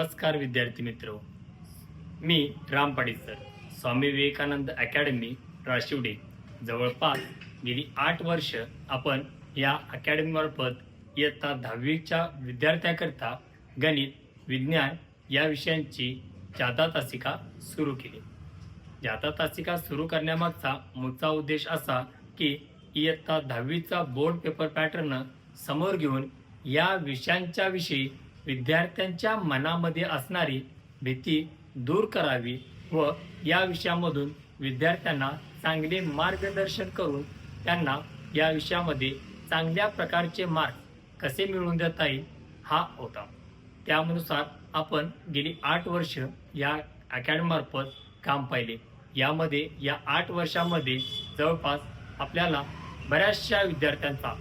नमस्कार विद्यार्थी मित्र, मी राम पाटील सर, स्वामी विवेकानंद अकॅडमी राशिवडे. जवळपास गेली 8 वर्ष आपण या अकॅडमीमार्फत इयत्ता 10वीच्या विद्यार्थ्यांकरता गणित, विज्ञान या विषयांची जादा तासिका सुरू केली. जादा तासिका सुरू करण्यामागचा मूळचा उद्देश असा की इयत्ता 10वीचा बोर्ड पेपर पॅटर्न समोर घेऊन या विषयांच्या विषयी विद्यार्थ्यांच्या मनामध्ये असणारी भीती दूर करावी व या विषयामधून विद्यार्थ्यांना चांगले मार्गदर्शन करून त्यांना या विषयामध्ये चांगल्या प्रकारचे मार्क कसे मिळवून देता येईल हा होता. त्यानुसार आपण गेली 8 वर्ष या अकॅडमीमार्फत काम पाहिले. यामध्ये या 8 वर्षामध्ये जवळपास आपल्याला बऱ्याचशा विद्यार्थ्यांचा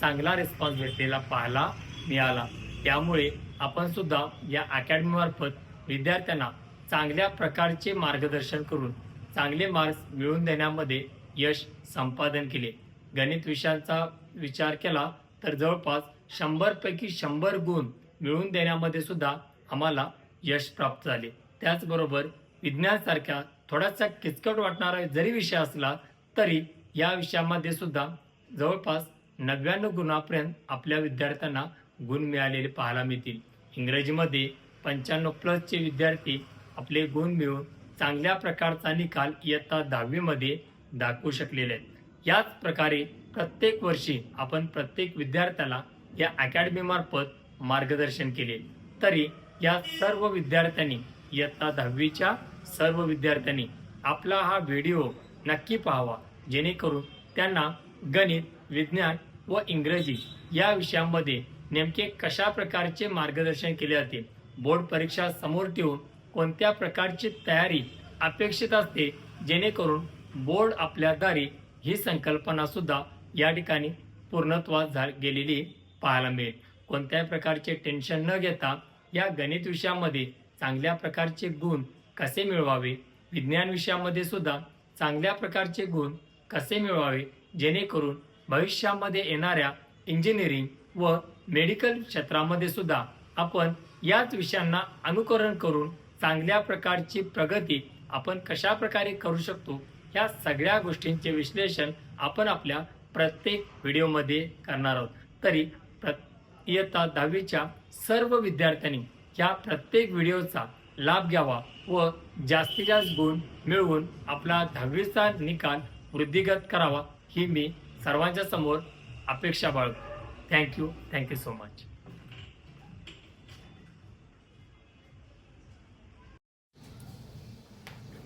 चांगला रिस्पॉन्स भेटलेला पाहायला मिळाला. त्यामुळे आपण सुद्धा या अकॅडमीमार्फत विद्यार्थ्यांना चांगल्या प्रकारचे मार्गदर्शन करून चांगले मार्क्स मिळवून देण्यामध्ये यश संपादन केले. गणित विषयांचा विचार केला तर जवळपास 100 पैकी 100 गुण मिळवून देण्यामध्ये सुद्धा आम्हाला यश प्राप्त झाले. त्याचबरोबर विज्ञानासारख्या थोडासा किचकट वाटणारा जरी विषय असला तरी या विषयामध्ये सुद्धा जवळपास 99 गुणापर्यंत आपल्या विद्यार्थ्यांना गुण मिळालेले पाहायला मिळतील. इंग्रजीमध्ये 95+ विद्यार्थी आपले गुण मिळवून चांगल्या प्रकारचा निकाल इयत्ता 10वी मध्ये दाखवू शकलेले आहेत. याच प्रकारे प्रत्येक वर्षी आपण प्रत्येक विद्यार्थ्याला या अकॅडमीमार्फत मार्गदर्शन केले. तरी या सर्व विद्यार्थ्यांनी इयत्ता 10वीच्या सर्व विद्यार्थ्यांनी आपला हा व्हिडिओ नक्की पाहावा, जेणेकरून त्यांना गणित, विज्ञान व इंग्रजी या विषयांमध्ये नेमके कशा प्रकारचे मार्गदर्शन केले जाते, बोर्ड परीक्षा समोर ठेवून कोणत्या प्रकारची तयारी अपेक्षित असते, जेणेकरून बोर्ड आपल्या दारी ही संकल्पना सुद्धा या ठिकाणी पूर्णत्वास गेलेली पाहायला मिळेल. कोणत्याही प्रकारचे टेन्शन न घेता या गणित विषयामध्ये चांगल्या प्रकारचे गुण कसे मिळवावे, विज्ञान विषयामध्ये सुद्धा चांगल्या प्रकारचे गुण कसे मिळवावे, जेणेकरून भविष्यामध्ये येणाऱ्या इंजिनिअरिंग व मेडिकल क्षेत्रामध्ये सुद्धा आपण याच विषयांना अनुकरण करून चांगल्या प्रकारची प्रगती आपण कशा प्रकारे करू शकतो, ह्या सगळ्या गोष्टींचे विश्लेषण आपण आपल्या प्रत्येक व्हिडिओमध्ये करणार आहोत. तरी इयत्ता 10वीच्या सर्व विद्यार्थ्यांनी ह्या प्रत्येक व्हिडिओचा लाभ घ्यावा व जास्तीत जास्त गुण मिळवून आपला 10वीचा निकाल वृद्धिगत करावा, ही मी सर्वांच्या समोर अपेक्षा बाळगतो. Thank you so much.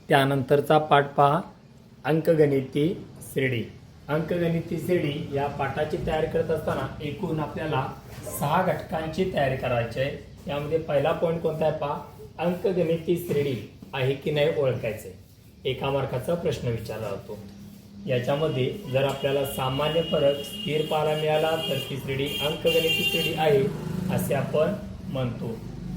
त्यानंतरचा पाठ पहा, अंकगणिती श्रेणी. अंकगणिती श्रेणी या पाठाची तयारी करत असताना एकूण आपल्याला 6 घटकांची तयारी करायची आहे. यामध्ये पहिला पॉईंट कोणता आहे पहा, अंकगणिती श्रेणी आहे की नाही ओळखायचे. 1 मार्काचा प्रश्न विचारला जातो. याच्यामध्ये जर आपल्याला सामान्य फरक स्थिर पाहायला मिळाला तर ती श्रेणी अंकगणिती श्रेणी आहे असे आपण म्हणतो.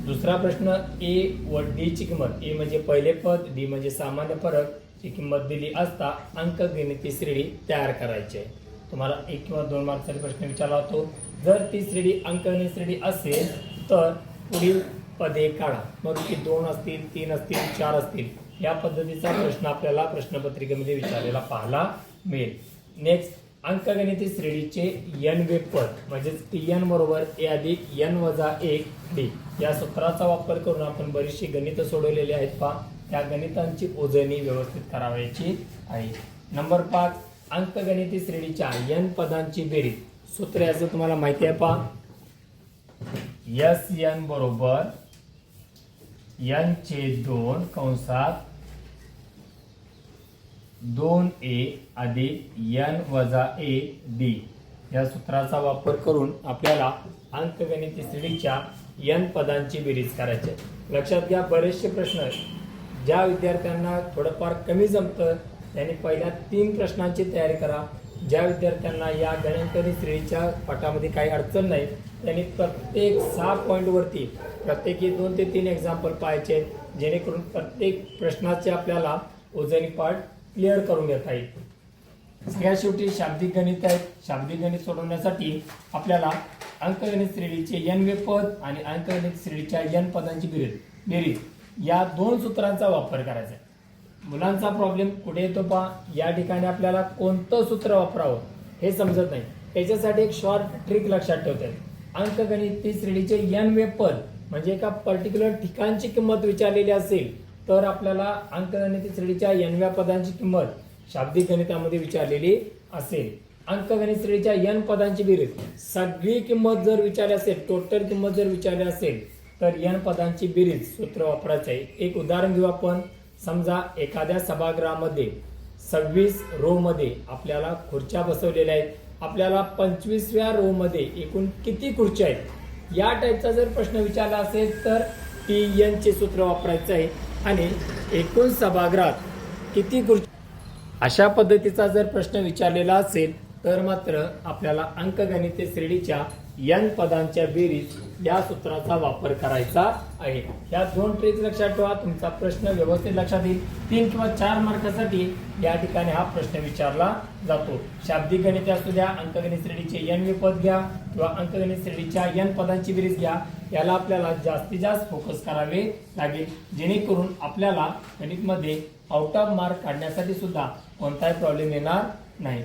दुसरा प्रश्न, ए व डी ची किंमत, ए म्हणजे पहिले पद, डी म्हणजे सामान्य फरक ची किंमत दिली असता अंकगणिती श्रेणी तयार करायची आहे. तुम्हाला 1 किंवा 2 मार्काचा प्रश्न विचारला जातो. जर ती श्रेणी अंकगणित श्रेणी असेल तर पुढील पदे काढा. मग ती 2 असतील, 3 असतील, 4 असतील, या पद्धतीचा प्रश्न आपल्याला प्रश्नपत्रिकेमध्ये विचारलेला पाहायला मिळेल. नेक्स्ट, अंकगणिती श्रेणीचे n वे पद म्हणजेच Tn बरोबर a अधिक n वजा 1 d या सूत्राचा वापर करून आपण बरीचशी गणितं सोडवलेली आहेत पहा. त्या गणितांची ओजनी व्यवस्थित करावायची आहे. नंबर 5, अंकगणिती श्रेणीच्या n पदांची बेरीज. सूत्र याचं तुम्हाला माहिती आहे पहा, Sn बरोबर n/2 कंसात 2a अधिक n वजा 1 d या सूत्राचा वापर करून आपल्याला अंकगणिती श्रेणीच्या n पदांची बेरीज करायची. लक्षात घ्या, बरेचसे प्रश्न ज्या विद्यार्थ्यांना थोडंफार कमी जमतं त्यांनी पहिल्या 3 प्रश्नांची तयारी करा. ज्या विद्यार्थ्यांना या गणित श्रेणीच्या पाठामध्ये काही अडचण नाही त्यांनी प्रत्येक 6 पॉईंटवरती प्रत्येकी 2 ते 3 एक्झाम्पल पाहायचे, जेणेकरून प्रत्येक प्रश्नाचे आपल्याला ओजनी पार्ट क्लिअर करून घेता येईल. सगळ्यात शेवटी शाब्दिक गणित आहेत. शाब्दिक गणित सोडवण्यासाठी आपल्याला अंकगणित श्रेणीचे n वे पद आणि अंकगणित श्रेणीच्या n पदांची बेरीज बेरीज या दोन सूत्रांचा वापर करायचा आहे. मुलांचा प्रॉब्लेम कुठे येतो पहा, या ठिकाणी आपल्याला कोणतं सूत्र वापरावं हे समजत नाही. याच्यासाठी एक शॉर्ट ट्रिक लक्षात ठेवते. अंकगणित श्रेणीचे n वे पद म्हणजे एका पर्टिक्युलर ठिकाणची किंमत विचारलेली असेल तर आपल्याला अंकगणित श्रेणीच्या n व्या पदांची किंमत शाब्दिक गणितामध्ये विचारलेली असेल. अंकगणित श्रेणीच्या n पदांची बेरीज सगळी किंमत जर विचारली असेल, टोटल किंमत जर विचारली असेल तर n पदांची बेरीज सूत्र वापरायचं आहे. एक उदाहरण घेऊ आपण. समजा एखाद्या सभागृहामध्ये 26 रो मध्ये आपल्याला खुर्च्या बसवलेल्या आहेत. आपल्याला 25व्या रो मध्ये एकूण किती खुर्च्या आहेत, या टाईपचा जर प्रश्न विचारला असेल तर TN चे सूत्र वापरायचं आहे. आणि एकूण सभागृहात किती खुर्च्या, अशा पद्धतीचा जर प्रश्न विचारलेला असेल तर मात्र आपल्याला अंकगणित श्रेणीच्या n पदांच्या बेरीज या सूत्राचा वापर करायचा आहे. या दोन ट्रिक लक्षात ठेवा, तुमचा प्रश्न व्यवस्थित लक्षात येईल. 3 किंवा 4 मार्कासाठी या ठिकाणी हा प्रश्न विचारला जातो. शाब्दिक गणित असू द्या, अंकगणित श्रेणीचे n वे पद घ्या किंवा अंकगणित श्रेणीच्या n पदांची बेरीज घ्या, याला आपल्याला जास्तीत जास्त फोकस करावे लागेल, जेणेकरून आपल्याला गणितमध्ये आउट ऑफ मार्क काढण्यासाठी सुद्धा कोणताही प्रॉब्लेम येणार नाही.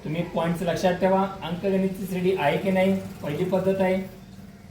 तुम्ही पॉइंट्स लक्षात ठेवा. अंकगणित श्रेणी आहे की नाही, पहिली पद्धत आहे.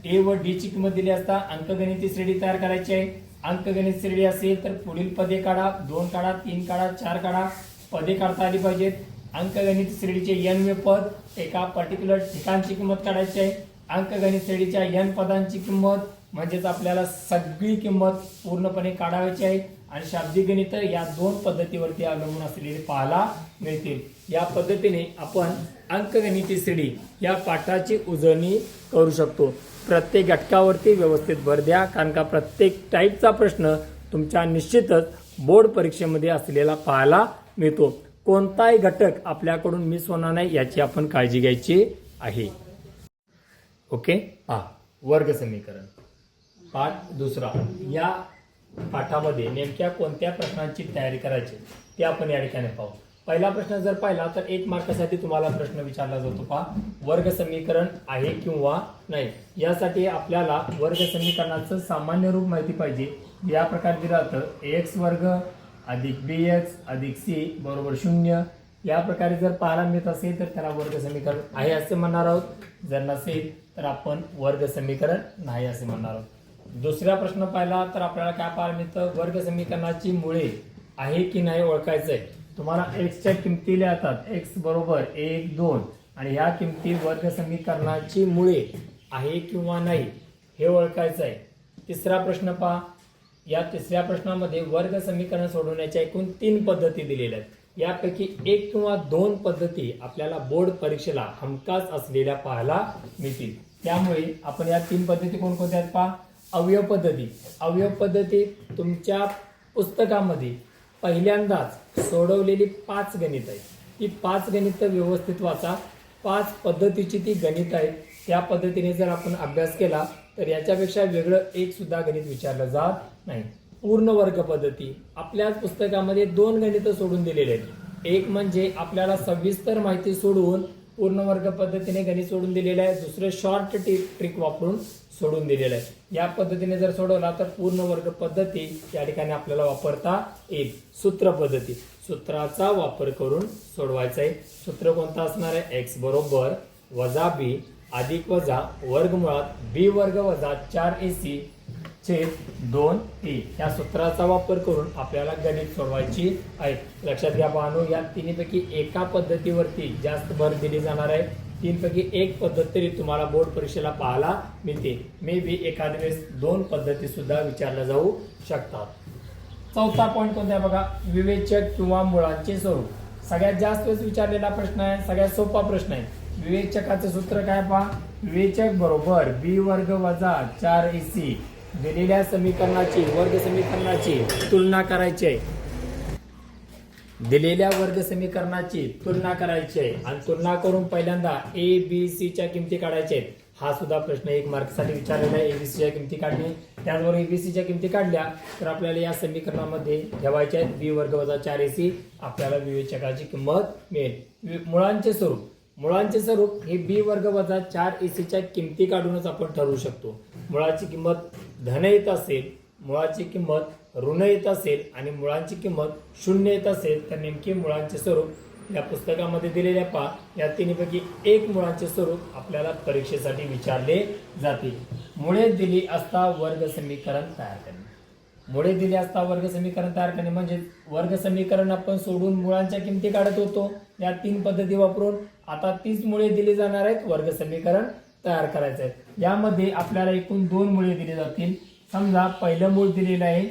ए व डी ची किंमत दिली असता अंकगणित श्रेणी तयार करायची आहे. अंकगणित श्रेणी असेल तर पुढील पदे काढा, 2 काढा, 3 काढा, 4 काढा, पदे काढता आली पाहिजेत. अंकगणित श्रेणीचे n वे पद, एका पर्टिक्युलर ठिकाणची किंमत काढायची आहे. अंकगणित श्रेणीच्या n पदांची किंमत म्हणजेच आपल्याला सगळी किंमत पूर्णपणे काढायची आहे. आणि शाब्दिक गणित या दोन पद्धतीवरती अवलंबून असलेले पाहायला मिळतील. या पद्धतीने आपण अंकगणित श्रेणी या पाठाची उजळणी करू शकतो. प्रत्येक घटकावरती व्यवस्थित भर द्या, कारण का प्रत्येक टाईपचा प्रश्न तुमच्या निश्चितच बोर्ड परीक्षेमध्ये असलेला पाहायला मिळतो. कोणताही घटक आपल्याकडून मिस होणार नाही याची आपण काळजी घ्यायची आहे. ओके. वर्ग समीकरण पाठ दुसरा. या पाठामध्ये नेमक्या कोणत्या प्रश्नांची तयारी करायची ते आपण या ठिकाणी पाहू. पहिला प्रश्न जर पाहिला तर 1 मार्कासाठी तुम्हाला प्रश्न विचारला जातो पहा, वर्ग समीकरण आहे किंवा नाही. यासाठी आपल्याला वर्ग समीकरणाचं सामान्य रूप माहिती पाहिजे. या प्रकारे दिलं जातं एक्स वर्ग अधिक bx अधिक c बरोबर 0. या प्रकारे जर पाहायला मिळत असेल तर त्याला वर्ग समीकरण आहे असे म्हणणार आहोत. जर नसेल तर आपण वर्ग समीकरण नाही असे म्हणणार आहोत. दुसरा प्रश्न पाहिला तर आपल्याला काय पाहायला मिळतं, वर्ग समीकरणाची मुळे आहे की नाही ओळखायचं आहे. तुम्हाला एक्सच्या किमती लिहितात, एक्स बरोबर 1 2 आणि ह्या किमती वर्ग समीकरणाची मुळे आहे किंवा नाही हे ओळखायचं आहे. तिसरा प्रश्न पहा. या तिसऱ्या प्रश्नामध्ये वर्ग समीकरण सोडवण्याच्या एकूण 3 पद्धती दिलेल्या आहेत. यापैकी 1 किंवा 2 पद्धती आपल्याला बोर्ड परीक्षेला हमखास असलेल्या पाहायला मिळतील. त्यामुळे आपण या 3 पद्धती कोणकोणत्या आहेत पहा. अवयव पद्धती. अवयव पद्धती तुमच्या पुस्तकामध्ये पहिल्यांदाच सोडवलेली 5 गणित आहेत. ती 5 गणित व्यवस्थित वाचा. 5 पद्धतीची ती गणित आहेत. त्या पद्धतीने जर आपण अभ्यास केला तर याच्यापेक्षा वेगळं एक सुद्धा गणित विचारलं जात नाही. पूर्ण वर्ग पद्धती आपल्याच पुस्तकामध्ये 2 गणित सोडून दिलेले आहेत. एक म्हणजे आपल्याला सविस्तर माहिती सोडून पूर्ण वर्ग पद्धतीने गणित सोडून दिलेलं आहे. दुसरं शॉर्ट ट्रिक वापरून सोडून दिलेलं आहे. या पद्धतीने जर सोडवला तर पूर्ण वर्ग पद्धती या ठिकाणी आपल्याला वापरता येईल. सूत्र पद्धती, सूत्राचा वापर करून सोडवायचं आहे. सूत्र कोणतं असणार आहे, एक्स बरोबर वजा बी अधिक वजा वर्गमुळात बी वर्ग वजा 4ac छेद 2a या सूत्राचा वापर करून आपल्याला गणित सोडवायची आहे. लक्षात घ्या पाहणो, या तिन्हीपैकी एका पद्धतीवरती जास्त भर दिली जाणार आहे. 3 पैकी एक पद्धत तरी तुम्हाला बोर्ड परीक्षेला पाहायला मिळते. मे बी एखाद्या वेळेस 2 पद्धती सुद्धा विचारल्या जाऊ शकतात. चौथा पॉईंट कोणता आहे बघा, विवेचक किंवा मुळांचे स्वरूप. सगळ्यात जास्त वेळेस विचारलेला प्रश्न आहे, सगळ्यात सोपा प्रश्न आहे. विवेचकाचं सूत्र काय पहा, विवेचक बरोबर बी वर्ग वजा 4ac दिलेल्या समीकरणाची वर्ग समीकरणाची तुलना करायची आहे. दिलेल्या वर्ग समीकरणाची तुलना करायची आहे आणि तुलना करून पहिल्यांदा a b c च्या किमती काढायच्या आहेत. हा सुद्धा प्रश्न 1 मार्कसाठी विचारलेला आहे. abc च्या किमती काढणे, त्याचबरोबर abc च्या किमती काढल्या तर आपल्याला या समीकरणामध्ये ठेवायच्या आहेत. b वर्ग वजा 4ac आपल्याला विवेचकाची किंमत मिळेल. मुळांचे स्वरूप, मुळांचे स्वरूप हे बी वर्ग वजा 4ac च्या किमती काढूनच आपण ठरवू शकतो. मुळाची किंमत धन येत असेल मुळाची किंमत ऋण येत असेल आणि मुळांची किंमत 0 येत असेल तर नेमके मुळांचे स्वरूप या पुस्तकामध्ये दिलेल्या पहा या तिन्हीपैकी एक मुळांचे स्वरूप आपल्याला परीक्षेसाठी विचारले जाते. मुळे दिली असता वर्ग समीकरण तयार करणे. मुळे दिली असता वर्ग समीकरण तयार करणे म्हणजे वर्ग समीकरण आपण सोडून मुळांच्या किमती काढत होतो या 3 पद्धती वापरून. आता तीच मुळे दिली जाणार आहेत, वर्ग समीकरण तयार करायचं आहे. यामध्ये आपल्याला एकूण 2 मुळे दिली जातील. समजा पहिलं मूळ दिलेलं आहे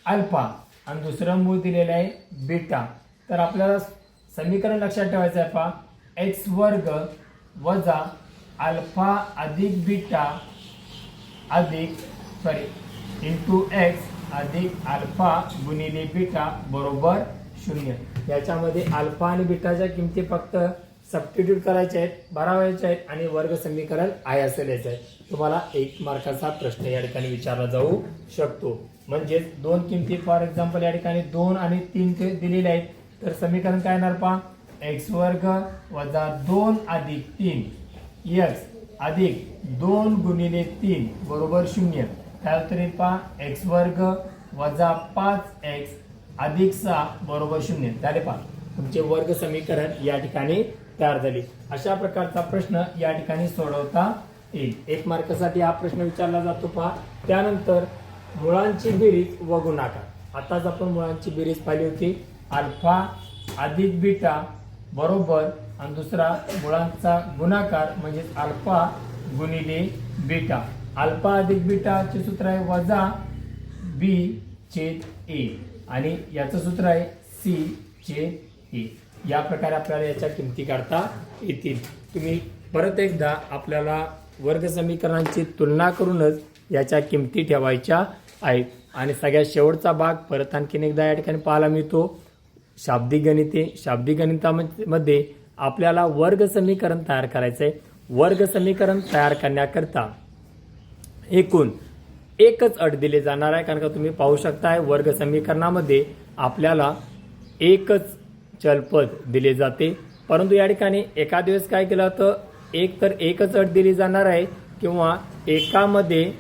अल्फा आणि दुसरं मूळ दिलेलं आहे बीटा. तर आपल्याला समीकरण लक्षात ठेवायचं आहे पहा, एक्स वर्ग वजा अल्फा अधिक बीटा इंटू एक्स अधिक अल्फा गुणिले बीटा बरोबर 0. याच्यामध्ये अल्फा आणि बीटाच्या किमती फक्त सबस्टिट्यूट करायच्या आहेत, भरावायच्या आहेत आणि वर्ग समीकरण आहे असं लिहायचं आहे. तुम्हाला 1 मार्काचा प्रश्न या ठिकाणी विचारला जाऊ शकतो. म्हणजे 2 किमती फॉर एक्झाम्पल या ठिकाणी 2 आणि 3 ते दिलेले आहेत. तर समीकरण काय येणार पहा, एक्स वर्ग वजा 2 अधिक 3 एक्स अधिक 2 गुणिले 3 बरोबर 0. काय उत्तर येईल पहा, एक्स वर्ग वजा 5x अधिक 6 बरोबर 0 झाले. पहा तुमचे वर्ग समीकरण या ठिकाणी तयार झाले. अशा प्रकारचा प्रश्न या ठिकाणी सोडवता येईल. 1 मार्कासाठी हा प्रश्न विचारला जातो पहा. त्यानंतर मुळांची बेरीज व गुणाकार. आताच आपण मुळांची बेरीज पाहिली होती, अल्फा अधिक बीटा बरोबर आणि दुसरा मुळांचा गुणाकार म्हणजे अल्फा गुणिले बीटा. अल्फा अधिक बीटाचे सूत्र आहे वजा बी छेद ए आणि याचं सूत्र आहे सी छेद ए. या प्रकारे आपल्याला याच्या किमती काढता येतील. तुम्ही परत एकदा आपल्याला वर्ग समीकरणांची तुलना करूनच याच्या किमती ठेवायच्या आहेत. आणि सगळ्यात शेवटचा भाग परत आणखीन एकदा या ठिकाणी पाहायला मिळतो, शाब्दिक गणिते. शाब्दिक गणितामध्ये आपल्याला वर्ग समीकरण तयार करायचं आहे. वर्ग समीकरण तयार करण्याकरता एकूण एकच अट दिली जाणार आहे. कारण का तुम्ही पाहू शकताय वर्ग समीकरणामध्ये आपल्याला एकच चलपद दिले जाते. परंतु या ठिकाणी एका दिवस काय केलं होतं, एकच अट दिली जाणार आहे किंवा एकामध्ये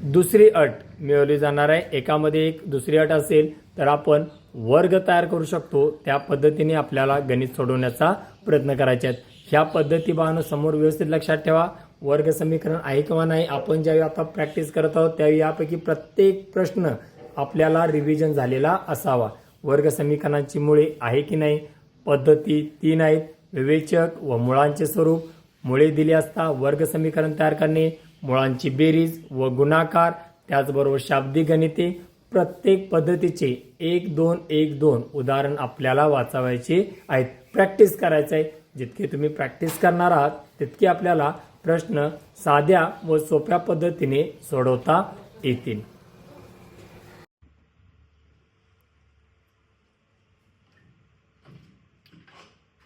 दुसरी अट मिळवली जाणार आहे. एकामध्ये एक दुसरी अट असेल तर आपण वर्ग तयार करू शकतो. त्या पद्धतीने आपल्याला गणित सोडवण्याचा प्रयत्न करायचे आहेत. ह्या पद्धती बाळांनो समोर व्यवस्थित लक्षात ठेवा. वर्ग समीकरण आहे किंवा नाही, आपण ज्यावेळी आता प्रॅक्टिस करत आहोत त्यावेळी यापैकी प्रत्येक प्रश्न आपल्याला रिव्हिजन झालेला असावा. वर्ग समीकरणांची मुळे आहे की नाही, पद्धती 3 आहेत, विवेचक व मुळांचे स्वरूप, मुळे दिली असता वर्ग समीकरण तयार करणे, मुळांची बेरीज व गुणाकार, त्याचबरोबर शाब्दिक गणिते. प्रत्येक पद्धतीचे 1-2-1-2 उदाहरण आपल्याला वाचावायचे आहेत, प्रॅक्टिस करायचं आहे. जितके तुम्ही प्रॅक्टिस करणार आहात तितके आपल्याला प्रश्न साध्या व सोप्या पद्धतीने सोडवता येतील.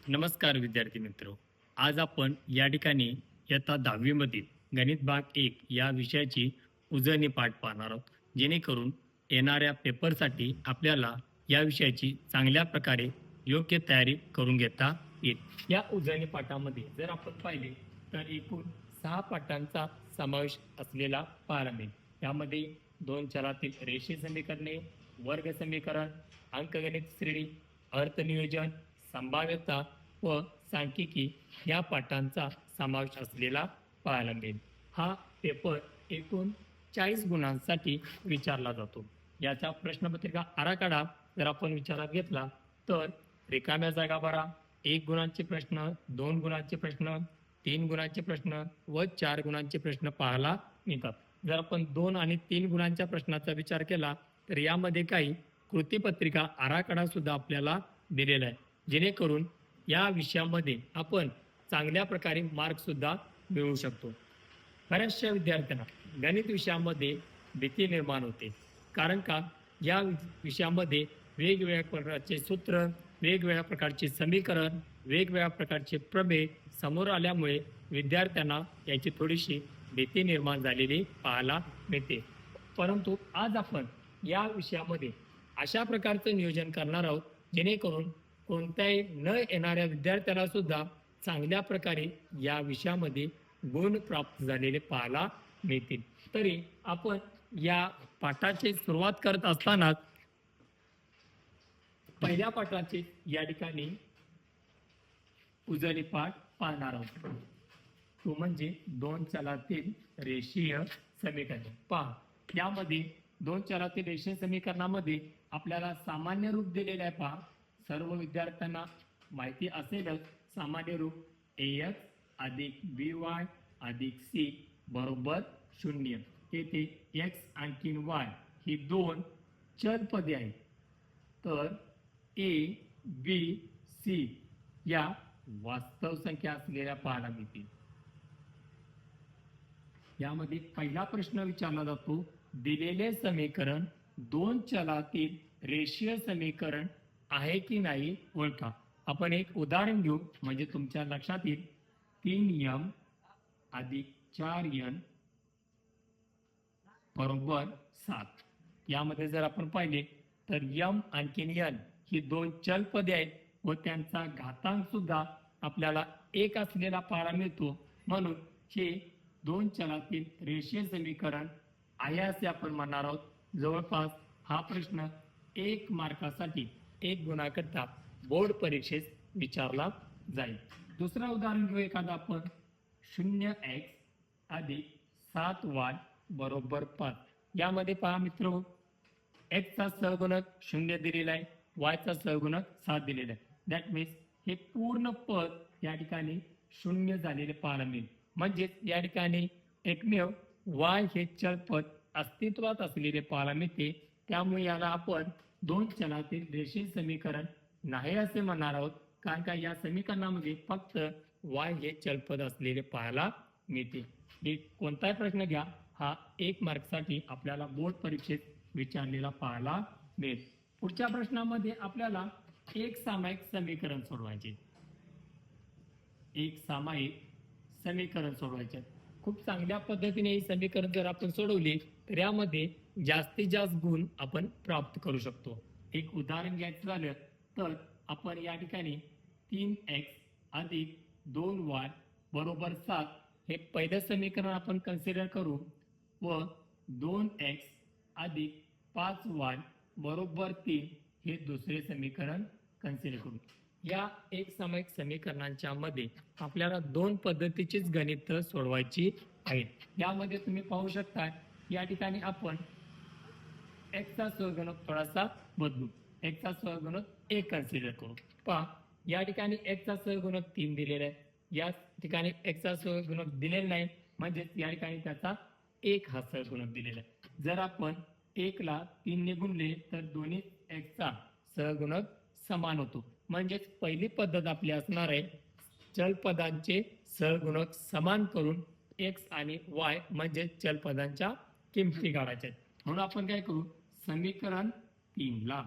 नमस्कार विद्यार्थी मित्र, आज आपण या ठिकाणी इयत्ता 10वी मधील गणित भाग 1 या विषयाची उजळणी पाठ पाहणार आहोत, जेणेकरून येणाऱ्या पेपरसाठी आपल्याला या विषयाची चांगल्या प्रकारे योग्य तयारी करून घेता येईल. या उजळणी पाठामध्ये जर आपण पाहिले तर एकूण 6 पाठांचा समावेश असलेला पाहायला मिळेल. यामध्ये 2 चलातील रेषीय समीकरणे, वर्ग समीकरण, अंकगणित श्रेणी, अर्थनियोजन, संभाव्यता व सांख्यिकी या पाठांचा समावेश असलेला पाहायला मिळेल. हा पेपर एकूण 40 गुणांसाठी विचारला जातो. याचा प्रश्नपत्रिका आराखडा जर आपण विचारात घेतला तर रिकाम्या जागा भरा, 1 गुणांचे प्रश्न, 2 गुणांचे प्रश्न, 3 गुणांचे प्रश्न व 4 गुणांचे प्रश्न पाहायला मिळतात. जर आपण 2 आणि 3 गुणांच्या प्रश्नाचा विचार केला तर यामध्ये काही कृतीपत्रिका आराखडा सुद्धा आपल्याला दिलेला आहे, जेणेकरून या विषयामध्ये आपण चांगल्या प्रकारे मार्क सुद्धा मिळवू शकतो. बऱ्याचशा विद्यार्थ्यांना गणित विषयामध्ये भीती निर्माण होते, कारण का या विषयामध्ये वेगवेगळ्या प्रकारचे सूत्र, वेगवेगळ्या प्रकारचे समीकरण, वेगवेगळ्या प्रकारचे प्रमेय समोर आल्यामुळे विद्यार्थ्यांना याची थोडीशी भीती निर्माण झालेली पाहायला मिळते. परंतु आज आपण या विषयामध्ये अशा प्रकारचं नियोजन करणार आहोत जेणेकरून कोणत्याही न येणाऱ्या विद्यार्थ्याला सुद्धा चांगल्या प्रकारे या विषयामध्ये गुण प्राप्त झालेले पाहायला मिळतील. तरी आपण या पाठाची सुरुवात करत असताना पहिल्या पाठाचे या ठिकाणी उजळी पाठ पाहणार आहोत. तो म्हणजे दोन चलातील रेषीय समीकरण. पहा, यामध्ये दोन चलातील रेषीय समीकरणामध्ये आपल्याला सामान्य रूप दिलेले आहे. पहा, सर्व विद्यार्थ्यांना माहिती असेलच सामान्य रूप ax अधिक by अधिक c बरोबर 0. येथे x आणखी y ही दोन चल पदे आहेत. तर a b c या वास्तव संख्या असलेल्या पाहायला मिळतील. यामध्ये पहिला प्रश्न विचारला जातो, दिलेले समीकरण दोन चलातील रेषीय समीकरण आहे की नाही ओळखा. आपण एक उदाहरण घेऊ म्हणजे तुमच्या लक्षात येईल. 3m अधिक 4n बरोबर 7. यामध्ये जर आपण पाहिले तर m आणखी n ही दोन चल पदे आहेत व त्यांचा घातांक सुद्धा आपल्याला एक असलेला पाहायला मिळतो. म्हणून हे दोन चलातील रेषीय समीकरण आहे असे आपण म्हणणार आहोत. जवळपास हा प्रश्न 1 मार्कासाठी 1 गुणाकरता बोर्ड परीक्षेत विचारला जाईल. दुसरा उदाहरण घेऊ एखादा आपण. 0x अधिक 7y बरोबर 5. यामध्ये पहा मित्र, x चा सहगुणक 0 दिलेला आहे, y चा सहगुणक 7 दिलेला आहे. दॅट मीन्स हे पूर्ण पद या ठिकाणी 0 झालेले पाहायला मिळेल. म्हणजेच या ठिकाणी एकमेव y हे चल पद अस्तित्वात असलेले पाहायला मिळते. त्यामुळे याला आपण दोन चलातील रेषीय समीकरण नाही असे म्हणणार आहोत, कारण का या समीकरणामध्ये फक्त y हे चलपद असलेले पाहायला मिळते. हे कोणताही प्रश्न घ्या, हा 1 मार्कसाठी आपल्याला बोर्ड परीक्षेत विचारलेला पाहायला मिळेल. पुढच्या प्रश्नामध्ये आपल्याला एक सामायिक समीकरण सोडवायचे. एक सामायिक समीकरण सोडवायचे. खूप चांगल्या पद्धतीने ही समीकरण जर आपण सोडवली तर यामध्ये जास्तीत जास्त गुण आपण प्राप्त करू शकतो. एक उदाहरण घ्यायचं झालं तर आपण या ठिकाणी 3x अधिक 2y बरोबर 7 हे पहिलं समीकरण आपण कन्सिडर करू व 2x अधिक 5y बरोबर 3 हे दुसरे समीकरण कन्सिडर करू. या एक सामायिक समीकरणांच्या मध्ये आपल्याला दोन पद्धतीचीच गणित सोडवायची आहेत. यामध्ये तुम्ही पाहू शकता या ठिकाणी आपण x चा सहगुणक थोडासा बदलू. x चा सहगुणक 1 कन्सिडर करू. पहा, या ठिकाणी x चा सहगुणक 3 दिलेला आहे, या ठिकाणी x चा सहगुणक दिलेला नाही, म्हणजे या ठिकाणी त्याचा 1 हा सहगुणक दिलेला आहे. जर आपण 1 ला 3 ने गुणले तर दोन्ही x चा सहगुणक समान होतो. म्हणजेच पहिली पद्धत आपली असणार आहे चल पदांचे सहगुणक समान करून x आणि y म्हणजे चल पदांच्या किमती काढायच्या आहेत. म्हणून आपण काय करू, समीकरण 3 ला